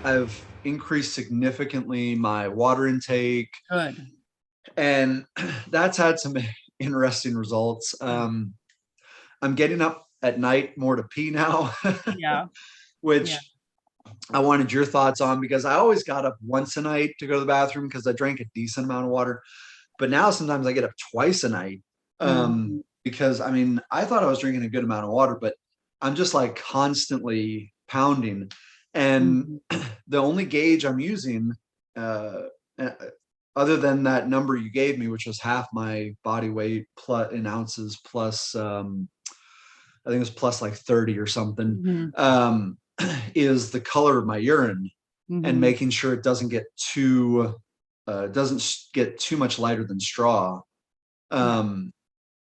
I've increased significantly my water intake, Good. and that's had some interesting results. I'm getting up at night more to pee now, Yeah. Yeah. which I wanted your thoughts on, because I always got up once a night to go to the bathroom because I drank a decent amount of water. But now sometimes I get up twice a night, Mhm. because I mean, I thought I was drinking a good amount of water, but I'm just like constantly pounding. And Mhm. the only gauge I'm using, uh, uh, other than that number you gave me, which was half my body weight plus in ounces plus, I think it was plus like 30 or something, Mhm. is the color of my urine, and Mhm. making sure it doesn't get too much lighter than straw. Yeah.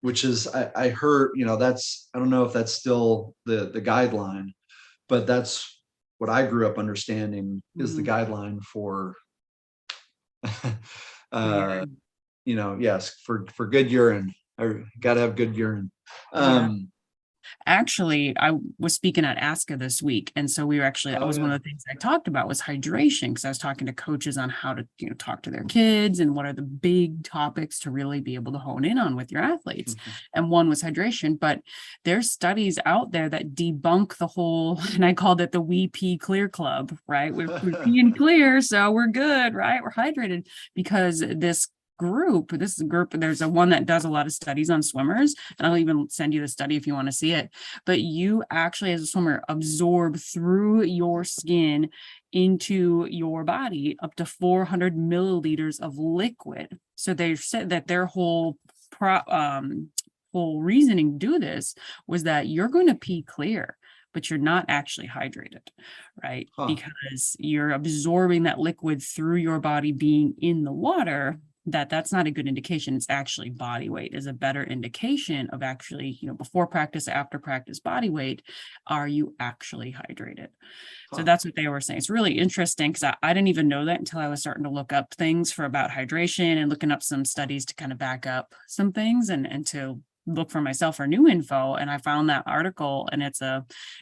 Which is, I heard, I don't know if that's still the guideline, but that's what I grew up understanding is the Mhm. guideline for, For uh, urine. yes, for good urine. I got to have good urine. Yeah. Um, Actually, I was speaking at ASCA this week, and so we were actually that oh was one yeah. of the things I talked about was hydration because I was talking to coaches on how to, talk to their kids and what are the big topics to really be able to hone in on with your athletes. And one was hydration, but there's studies out there that debunk the whole, and I called it the WeP Clear Club, right? We're peeing clear, so we're good, right? We're hydrated because this group, there's a one that does a lot of studies on swimmers, and I'll even send you the study if you want to see it. But you actually, as a swimmer, absorb through your skin into your body up to 400 milliliters of liquid. So they said that their whole reasoning to do this was that you're going to pee clear, but you're not actually hydrated, right? Huh. Because you're absorbing that liquid through your body being in the water. That's not a good indication. It's actually body weight is a better indication of actually, before practice, after practice body weight. Are you actually hydrated? So Huh. that's what they were saying. It's really interesting because I didn't even know that until I was starting to look up things for about hydration and looking up some studies to kind of back up some things and to look for myself for new info. And I found that article, and it's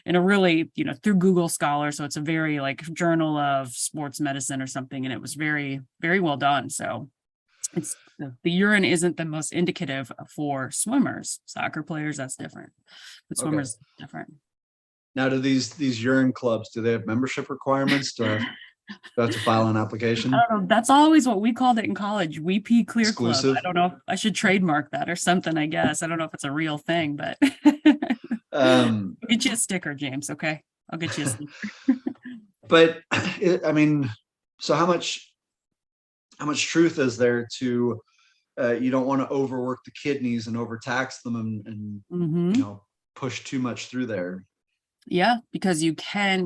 in a really, through Google Scholar. So it's a very like journal of sports medicine or something. And it was very, very well done. So it's the urine isn't the most indicative for swimmers. Soccer players, that's different, but Okay. swimmers different. Now, do these urine clubs, do they have membership requirements? Do I have to file an I application? don't know. That's always what we called it in college. WeP Clear Club. I Exclusive? don't know if I should trademark that or something, I guess. I don't know if it's a real thing, but Um, I'll get you a sticker, James. Okay. I'll get you a sticker. but I mean, so how much truth is there to, you don't want to overwork the kidneys and overtax them, and you Hmm. know push too much through there? Yeah, because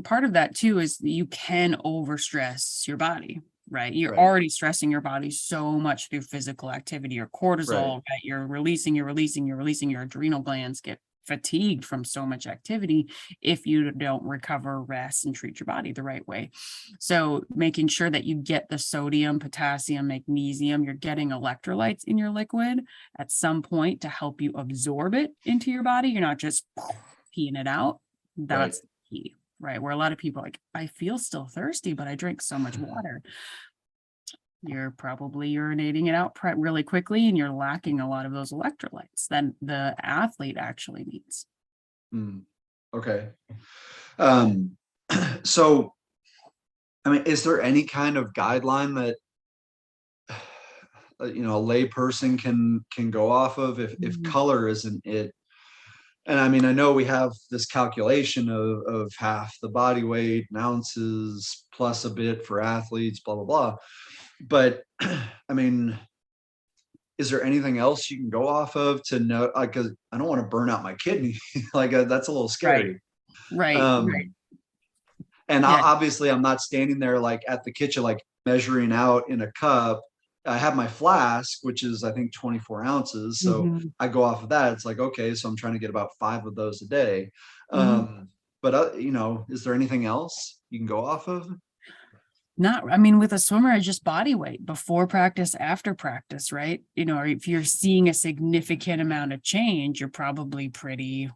part of that too is that you can overstress your body, right? You're Right. already stressing your body so much through physical activity or cortisol, Right. right? You're releasing your adrenal glands get fatigued from so much activity if you don't recover, rest, and treat your body the right way. So making sure that you get the sodium, potassium, magnesium, you're getting electrolytes in your liquid at some point to help you absorb it into your body. You're not just peeing it out. Right. That's the key, right? Where a lot of people are like, I feel still thirsty, but I drink so much water. You're probably urinating it out really quickly, and you're lacking a lot of those electrolytes that the athlete actually needs. Mm, okay. Um, so, I mean, is there any kind of guideline that, a lay person can go off of, if Mhm. color isn't it? And I mean, I know we have this calculation of half the body weight in ounces plus a bit for athletes, blah blah blah. But I mean, is there anything else you can go off of to know? Like, 'cause I don't want to burn out my kidney. Like, that's a little Right, scary. right, right. Um, and Yeah. obviously, I'm not standing there like at the kitchen, like measuring out in a cup. I have my flask, which is I think 24 ounces. So Mhm. I go off of that. It's like, okay, so I'm trying to get about 5 of those a day. Mhm. But is there anything else you can go off of? I mean, with a swimmer, it's just body weight before practice, after practice, right? Or if you're seeing a significant amount of change, you're probably pretty,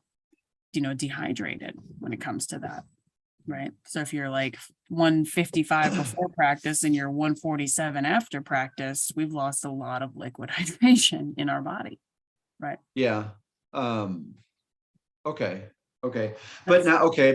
dehydrated when it comes to that. Right. So if you're like 155 before practice and you're 147 after practice, we've lost a lot of liquid hydration in our body. Right. Yeah. Um, okay. Okay. That's,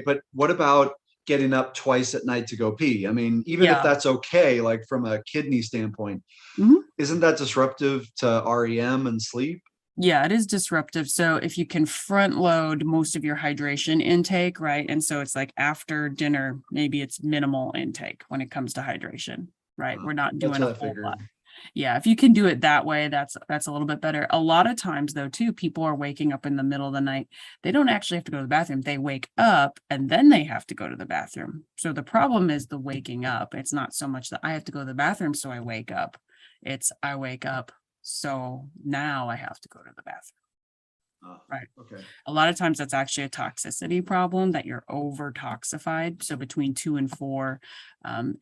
But what about getting up twice at night to go pee? I mean, even if yeah. that's okay, like from a kidney standpoint, Mhm. isn't that disruptive to REM and sleep? Yeah, it is disruptive. So if you can front load most of your hydration intake, right? And so it's like after dinner, maybe it's minimal intake when it comes to hydration, right? We're not That's doing what a I whole lot. figured. Yeah, if you can do it that way, that's a little bit better. A lot of times though, too, people are waking up in the middle of the night. They don't actually have to go to the bathroom. They wake up and then they have to go to the bathroom. So the problem is the waking up. It's not so much that I have to go to the bathroom, so I wake up. It's I wake up, so now I have to go to the bathroom. Right. Okay. A lot of times that's actually a toxicity problem that you're over toxified. So between 2 and 4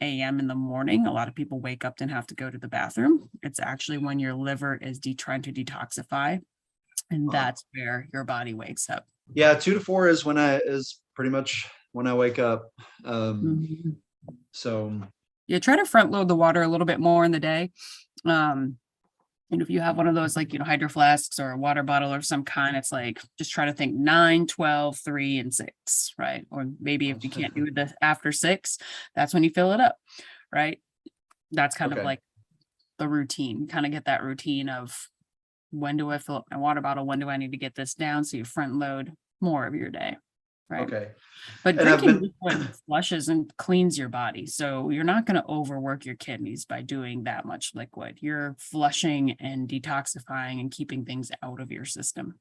a.m. in the morning, a lot of people wake up and have to go to the bathroom. It's actually when your liver is trying to detoxify, and that's where your body wakes up. Yeah, 2 to 4 is pretty much when I wake up. Mhm. So Yeah, try to front load the water a little bit more in the day. And if you have one of those like, hydro flasks or a water bottle of some kind, it's like, just try to think 9, 12, 3, and 6, right? Or maybe if you can't do it after 6, that's when you fill it up, right? That's kind of okay. like the routine. Kind of get that routine of when do I fill up my water bottle? When do I need to get this down? So you front load more of your day, right? Okay. But And I've drinking been liquid flushes and cleans your body. So you're not going to overwork your kidneys by doing that much liquid. You're flushing and detoxifying and keeping things out of your system.